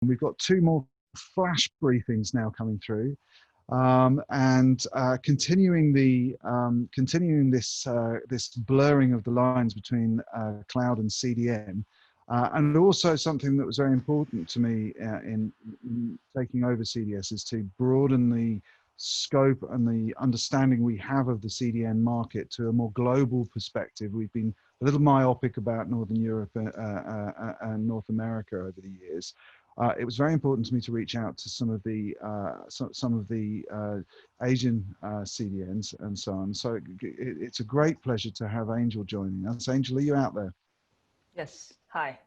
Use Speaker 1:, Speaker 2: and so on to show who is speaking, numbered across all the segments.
Speaker 1: We've got two more flash briefings now coming through, and continuing this blurring of the lines between cloud and CDN, and also something that was very important to me in taking over CDS is to broaden the scope and the understanding we have of the CDN market to a more global perspective. We've been a little myopic about Northern Europe and North America over the years. It was very important to me to reach out to some of the Asian CDNs and so on. So it's a great pleasure to have Angel joining us. Angel, are you out there?
Speaker 2: Yes. Hi.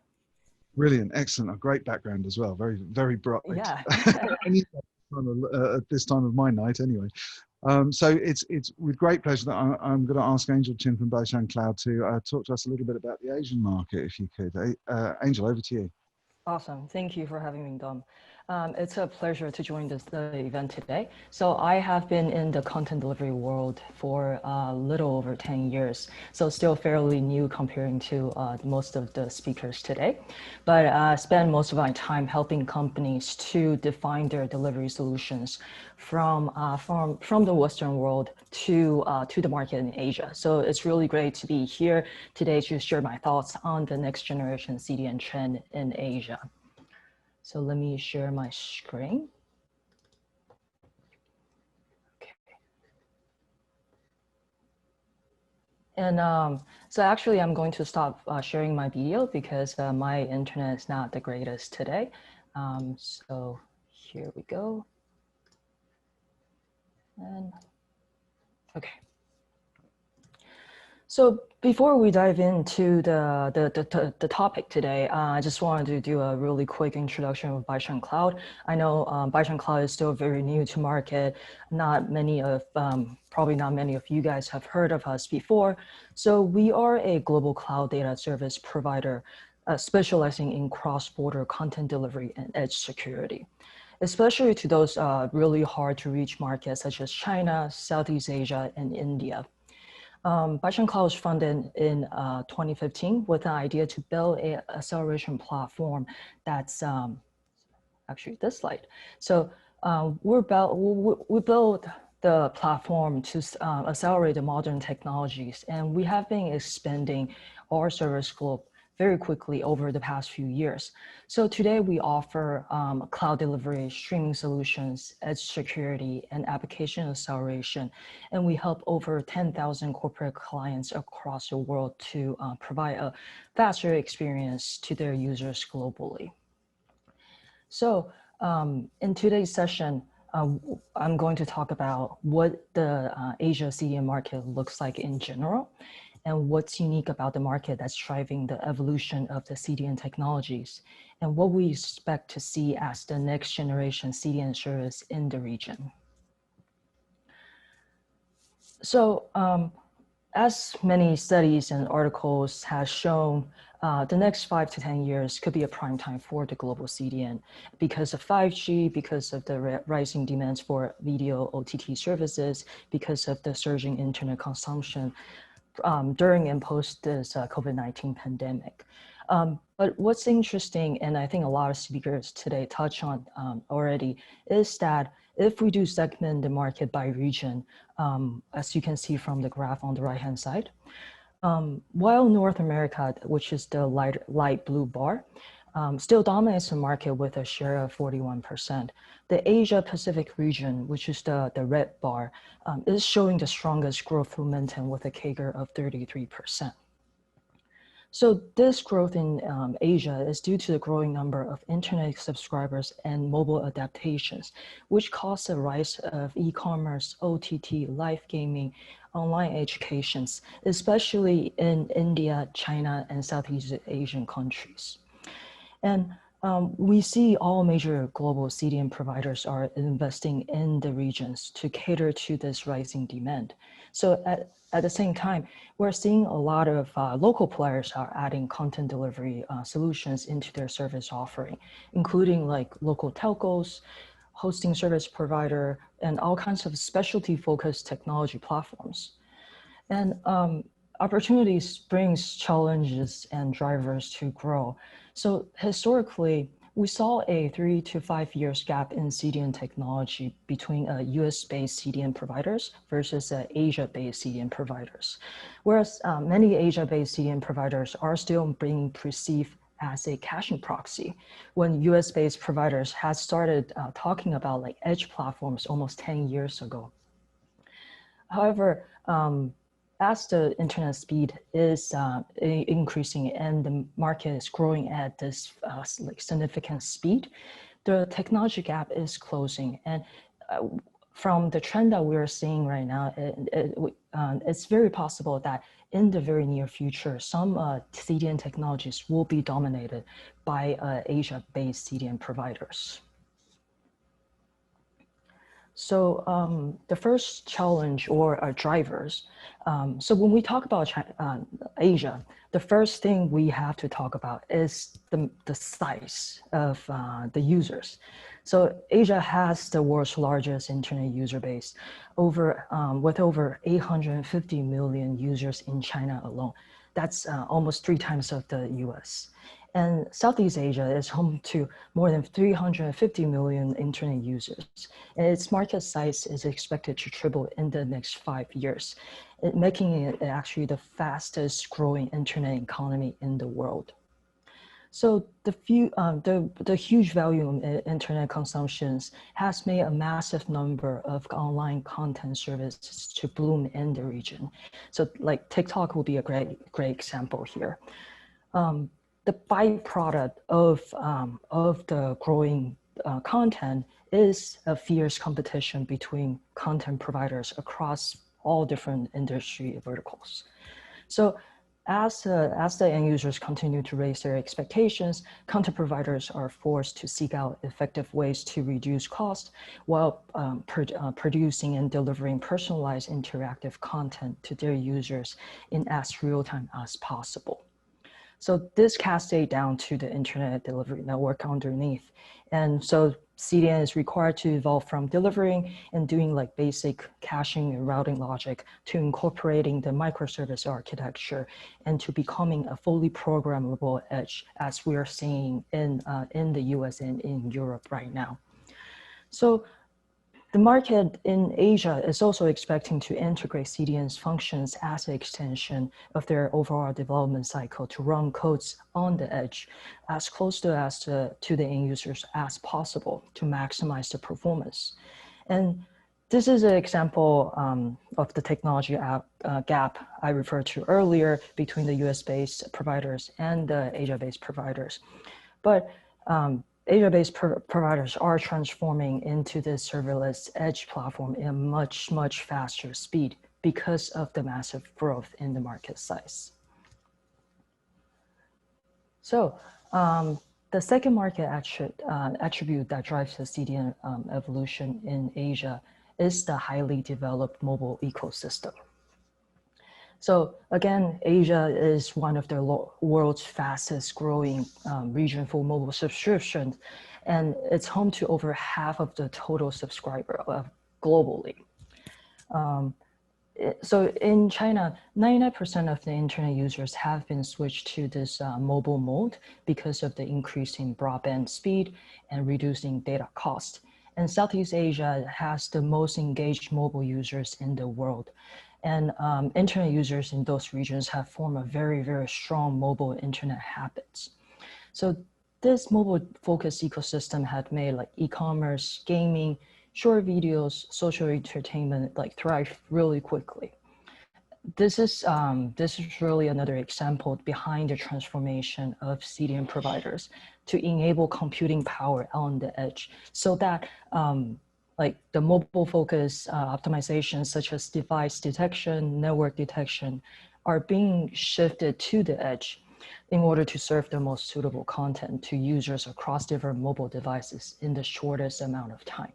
Speaker 1: Brilliant, excellent, a great background as well. Very, very bright.
Speaker 2: Yeah.
Speaker 1: At this time of my night, anyway. So it's with great pleasure that I'm going to ask Angel Chin from BaishanCloud to talk to us a little bit about the Asian market, if you could. Angel, over to you.
Speaker 2: Awesome. Thank you for having me, Dom. It's a pleasure to join this event today. So I have been in the content delivery world for a little over 10 years, so still fairly new comparing to most of the speakers today. But I spend most of my time helping companies to define their delivery solutions from the Western world to the market in Asia. So it's really great to be here today to share my thoughts on the next generation CDN trend in Asia. So let me share my screen. Okay. And so actually I'm going to stop sharing my video because my internet is not the greatest today. So here we go. And okay. So before we dive into the topic today, I just wanted to do a really quick introduction of BaishanCloud. I know BaishanCloud is still very new to market. Probably not many of you guys have heard of us before. So we are a global cloud data service provider specializing in cross-border content delivery and edge security, especially to those really hard to reach markets such as China, Southeast Asia, and India. ByronCloud was founded in 2015 with an idea to build an acceleration platform that's actually this slide. So we built the platform to accelerate the modern technologies, and we have been expanding our service scope very quickly over the past few years. So today we offer cloud delivery, streaming solutions, edge security, and application acceleration. And we help over 10,000 corporate clients across the world to provide a faster experience to their users globally. So in today's session, I'm going to talk about what the Asia CDN market looks like in general, and what's unique about the market that's driving the evolution of the CDN technologies, and what we expect to see as the next generation CDN service in the region. So as many studies and articles have shown, the next 5 to 10 years could be a prime time for the global CDN because of 5G, because of the rising demands for video OTT services, because of the surging internet consumption during and post this COVID-19 pandemic. But what's interesting, and I think a lot of speakers today touch on already, is that if we do segment the market by region, as you can see from the graph on the right-hand side, while North America, which is the light blue bar, still dominates the market with a share of 41%. The Asia Pacific region, which is the red bar, is showing the strongest growth momentum with a CAGR of 33%. So this growth in Asia is due to the growing number of internet subscribers and mobile adaptations, which caused the rise of e-commerce, OTT, live gaming, online educations, especially in India, China, and Southeast Asian countries. And we see all major global CDN providers are investing in the regions to cater to this rising demand. So at the same time, we're seeing a lot of local players are adding content delivery solutions into their service offering, including like local telcos, hosting service provider, and all kinds of specialty focused technology platforms. And opportunities brings challenges and drivers to grow. So historically, we saw a 3 to 5 years gap in CDN technology between US-based CDN providers versus Asia-based CDN providers. Whereas many Asia-based CDN providers are still being perceived as a caching proxy, when US-based providers had started talking about like edge platforms almost 10 years ago. However, as the internet speed is increasing and the market is growing at this like significant speed, the technology gap is closing. And from the trend that we're seeing right now, it's very possible that in the very near future, some CDN technologies will be dominated by Asia-based CDN providers. So the first challenge or drivers. So when we talk about Asia, the first thing we have to talk about is the size of the users. So Asia has the world's largest internet user base, with over 850 million users in China alone. That's almost 3 times of the US. And Southeast Asia is home to more than 350 million internet users. And its market size is expected to triple in the next 5 years, making it actually the fastest growing internet economy in the world. So the huge volume in internet consumptions has made a massive number of online content services to bloom in the region. So like TikTok will be a great example here. The byproduct of the growing content is a fierce competition between content providers across all different industry verticals. So as the end users continue to raise their expectations, content providers are forced to seek out effective ways to reduce cost while producing and delivering personalized interactive content to their users in as real time as possible. So this cascades down to the internet delivery network underneath. And so CDN is required to evolve from delivering and doing like basic caching and routing logic to incorporating the microservice architecture and to becoming a fully programmable edge, as we are seeing in the US and in Europe right now. So the market in Asia is also expecting to integrate CDN's functions as an extension of their overall development cycle to run codes on the edge as close to the end users as possible to maximize the performance. And this is an example of the technology gap I referred to earlier between the US-based providers and the Asia-based providers. But Asia-based providers are transforming into this serverless edge platform in a much, much faster speed because of the massive growth in the market size. So the second market attribute that drives the CDN evolution in Asia is the highly developed mobile ecosystem. So again, Asia is one of the world's fastest growing region for mobile subscriptions, and it's home to over half of the total subscriber globally. So in China, 99% of the internet users have been switched to this mobile mode because of the increasing broadband speed and reducing data cost. And Southeast Asia has the most engaged mobile users in the world. And internet users in those regions have formed a very, very strong mobile internet habits. So this mobile focused ecosystem had made like e-commerce, gaming, short videos, social entertainment like thrive really quickly. This is really another example behind the transformation of CDN providers to enable computing power on the edge so that like the mobile focus optimizations such as device detection, network detection are being shifted to the edge in order to serve the most suitable content to users across different mobile devices in the shortest amount of time.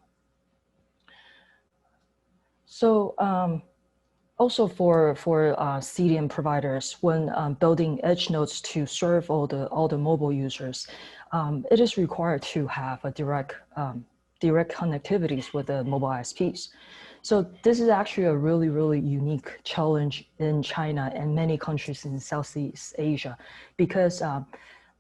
Speaker 2: So also for CDN providers, when building edge nodes to serve all the mobile users, it is required to have a direct connectivities with the mobile ISPs. So this is actually a really, really unique challenge in China and many countries in Southeast Asia, because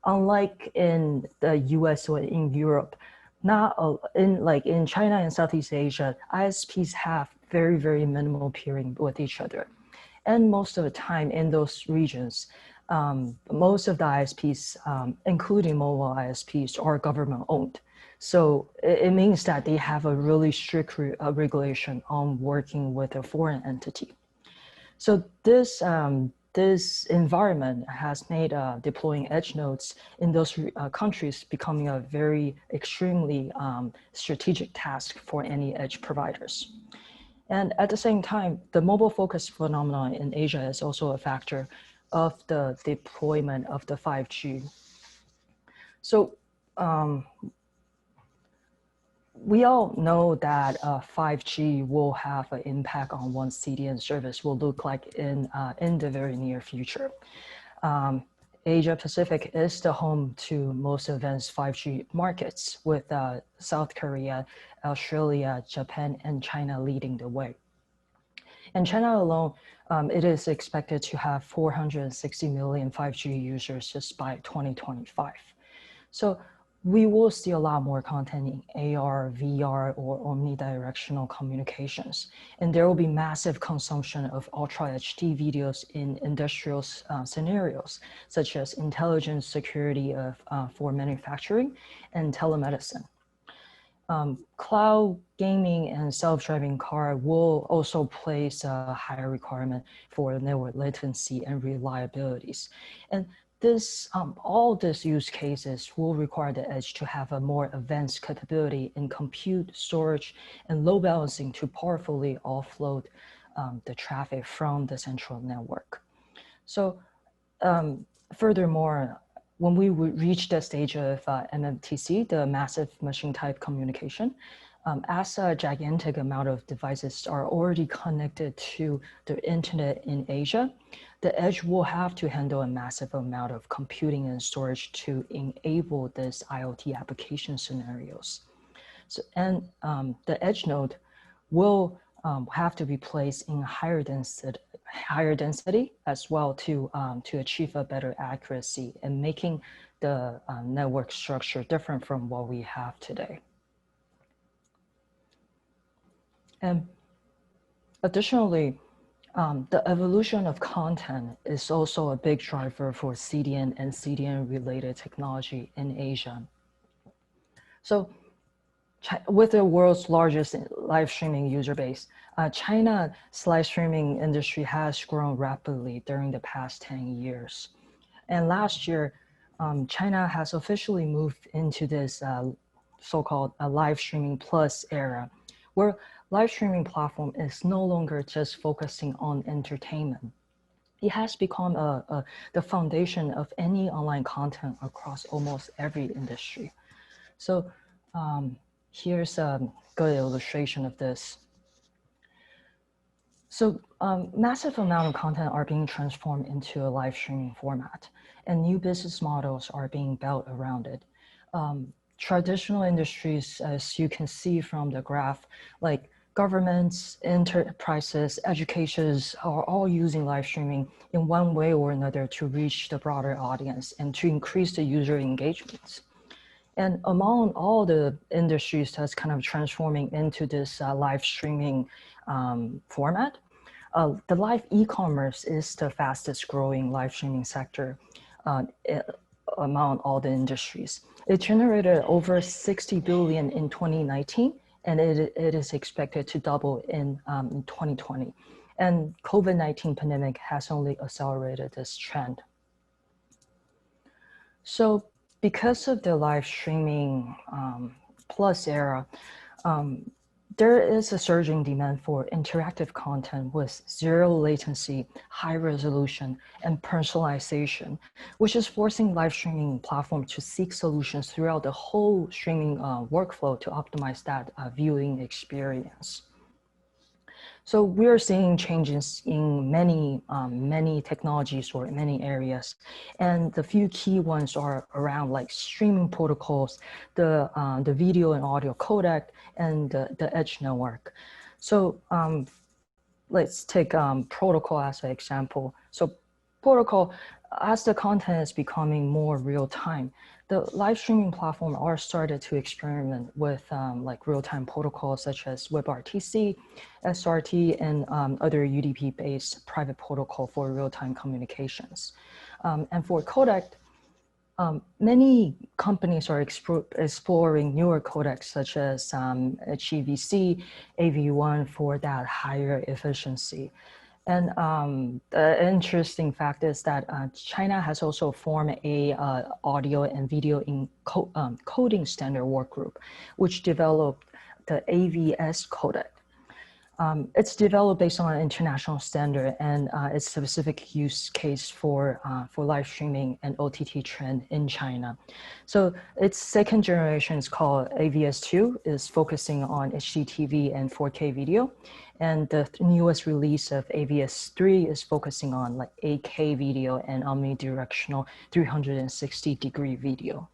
Speaker 2: unlike in the US or in Europe, not in China and Southeast Asia, ISPs have very, very minimal peering with each other. And most of the time in those regions, most of the ISPs, including mobile ISPs, are government owned. So it means that they have a really strict regulation on working with a foreign entity. So this environment has made deploying edge nodes in those countries becoming a very extremely strategic task for any edge providers. And at the same time, the mobile focus phenomenon in Asia is also a factor of the deployment of the 5G. So we all know that 5G will have an impact on what CDN service will look like in the very near future. Asia Pacific is the home to most advanced 5G markets, with South Korea, Australia, Japan, and China leading the way. In China alone, it is expected to have 460 million 5G users just by 2025. So we will see a lot more content in AR, VR, or omnidirectional communications. And there will be massive consumption of Ultra HD videos in industrial scenarios, such as intelligence security for manufacturing and telemedicine. Cloud gaming and self-driving car will also place a higher requirement for network latency and reliabilities. And this, all these use cases will require the edge to have a more advanced capability in compute, storage, and load balancing to powerfully offload the traffic from the central network. So furthermore, when we reach the stage of MMTC, the massive machine type communication, as a gigantic amount of devices are already connected to the internet in Asia, the edge will have to handle a massive amount of computing and storage to enable this IoT application scenarios. So, and the edge node will have to be placed in higher density as well to achieve a better accuracy and making the network structure different from what we have today. And additionally, the evolution of content is also a big driver for CDN and CDN related technology in Asia. So with the world's largest live streaming user base, China's live streaming industry has grown rapidly during the past 10 years. And last year, China has officially moved into this so-called live streaming plus era, where live streaming platform is no longer just focusing on entertainment. It has become the foundation of any online content across almost every industry. So here's a good illustration of this. So massive amount of content are being transformed into a live streaming format, and new business models are being built around it. Traditional industries, as you can see from the graph, like governments, enterprises, educations are all using live streaming in one way or another to reach the broader audience and to increase the user engagement. And among all the industries that's kind of transforming into this live streaming format, the live e-commerce is the fastest growing live streaming sector among all the industries. It generated over 60 billion in 2019, and it is expected to double in 2020. And COVID-19 pandemic has only accelerated this trend. So because of the live streaming plus era, there is a surging demand for interactive content with zero latency, high resolution, and personalization, which is forcing live streaming platforms to seek solutions throughout the whole streaming workflow to optimize that viewing experience. So we're seeing changes in many technologies or many areas, and the few key ones are around like streaming protocols, the video and audio codec, and the edge network. So let's take protocol as an example. So protocol, as the content is becoming more real time, the live streaming platform are started to experiment with like real-time protocols such as WebRTC, SRT, and other UDP-based private protocol for real-time communications. And for codec, many companies are exploring newer codecs such as HEVC, AV1 for that higher efficiency. And the interesting fact is that China has also formed a audio and video coding standard work group, which developed the AVS codec. It's developed based on an international standard and its specific use case for live streaming and OTT trend in China. So its second generation is called AVS2, is focusing on HDTV and 4K video. And the newest release of AVS3 is focusing on like 8K video and omnidirectional 360-degree video.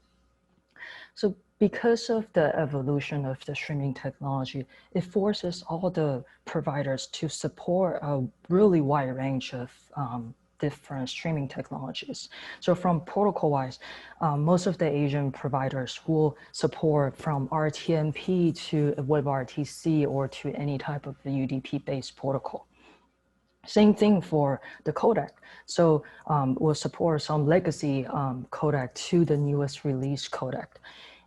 Speaker 2: So because of the evolution of the streaming technology, it forces all the providers to support a really wide range of different streaming technologies. So from protocol-wise, most of the Asian providers will support from RTMP to WebRTC or to any type of the UDP-based protocol. Same thing for the codec. So we'll support some legacy codec to the newest release codec.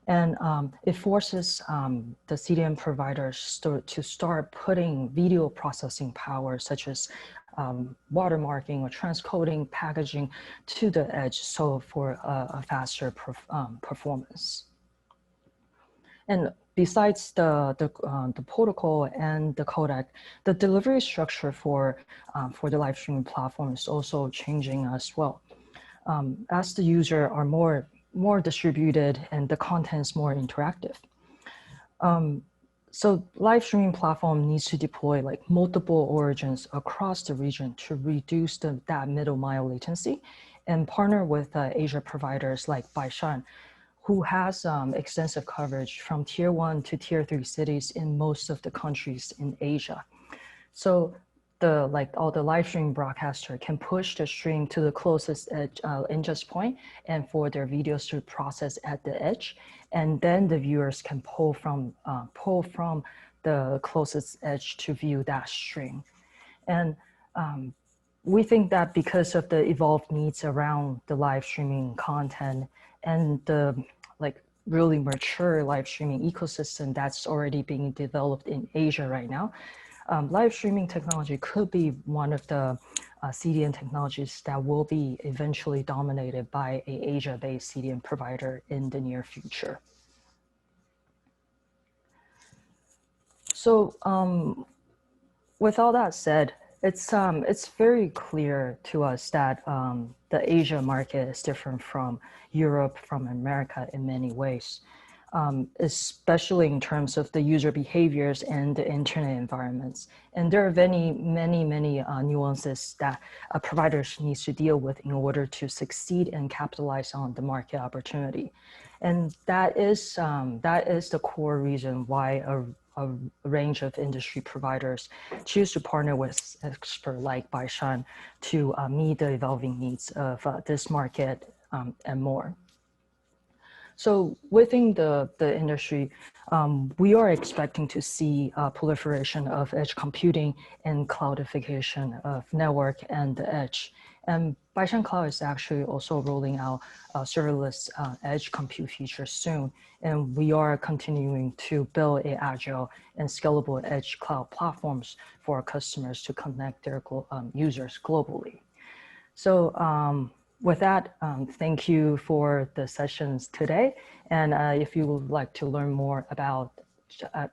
Speaker 2: And it forces the CDN providers to start putting video processing power, such as watermarking or transcoding, packaging to the edge, so for a faster performance. And besides the protocol and the codec, the delivery structure for the live streaming platform is also changing as well. As the user are more distributed and the content is more interactive. So live streaming platform needs to deploy like multiple origins across the region to reduce that middle mile latency and partner with Asia providers like Baishan, who has extensive coverage from tier 1 to tier 3 cities in most of the countries in Asia. So all the live stream broadcaster can push the stream to the closest edge ingest point and for their videos to process at the edge. And then the viewers can pull from the closest edge to view that stream. And we think that because of the evolved needs around the live streaming content and the really mature live streaming ecosystem that's already being developed in Asia right now, live streaming technology could be one of the CDN technologies that will be eventually dominated by an Asia-based CDN provider in the near future. So with all that said, it's very clear to us that the Asia market is different from Europe, from America in many ways. Especially in terms of the user behaviors and the internet environments. And there are many nuances that providers need to deal with in order to succeed and capitalize on the market opportunity. And that is the core reason why a range of industry providers choose to partner with experts like Baishan to meet the evolving needs of this market and more. So within the industry, we are expecting to see a proliferation of edge computing and cloudification of network and the edge. And ByronCloud is actually also rolling out serverless edge compute features soon. And we are continuing to build an agile and scalable edge cloud platforms for our customers to connect their users globally. So with that, thank you for the sessions today. And if you would like to learn more about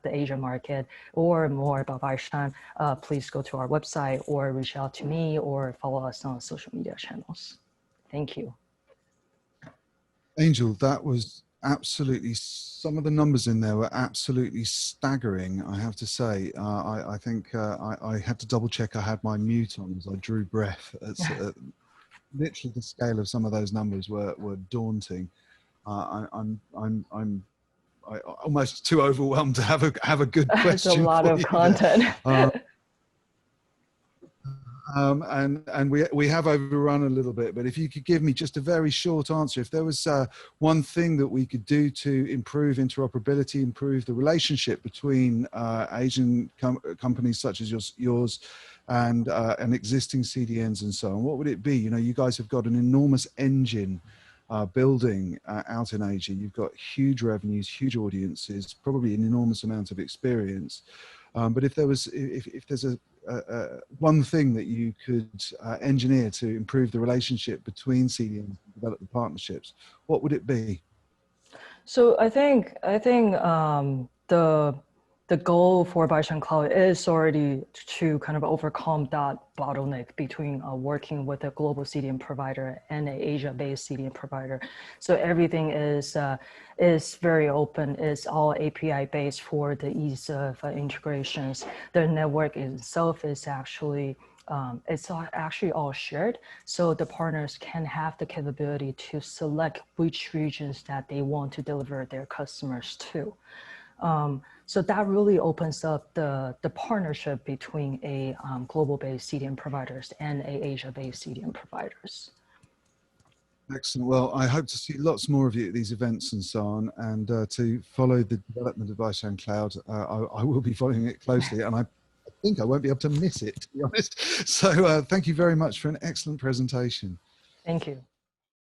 Speaker 2: the Asia market or more about Baishan, please go to our website or reach out to me or follow us on social media channels. Thank you.
Speaker 1: Angel, that was absolutely, some of the numbers in there were absolutely staggering, I have to say. I think I had to double check I had my mute on as I drew breath. Literally the scale of some of those numbers were daunting. I'm almost too overwhelmed to have a good question.
Speaker 2: It's a lot of content.
Speaker 1: And we have overrun a little bit, but if you could give me just a very short answer, if there was one thing that we could do to improve interoperability, improve the relationship between Asian companies such as yours and existing CDNs and so on, what would it be? You know, you guys have got an enormous engine building out in Asia. You've got huge revenues, huge audiences, probably an enormous amount of experience. But if there's one thing that you could engineer to improve the relationship between CDNs and develop the partnerships, what would it be?
Speaker 2: So I think the goal for BaishanCloud is already to kind of overcome that bottleneck between working with a global CDN provider and an Asia-based CDN provider. So everything is very open. It's all API-based for the ease of integrations. The network itself is actually it's actually all shared. So the partners can have the capability to select which regions that they want to deliver their customers to. So that really opens up the partnership between a global-based CDN providers and a Asia-based CDN providers.
Speaker 1: Excellent. Well, I hope to see lots more of you at these events and so on, and to follow the development of ByronCloud. I will be following it closely, and I think I won't be able to miss it, to be honest. So thank you very much for an excellent presentation.
Speaker 2: Thank you.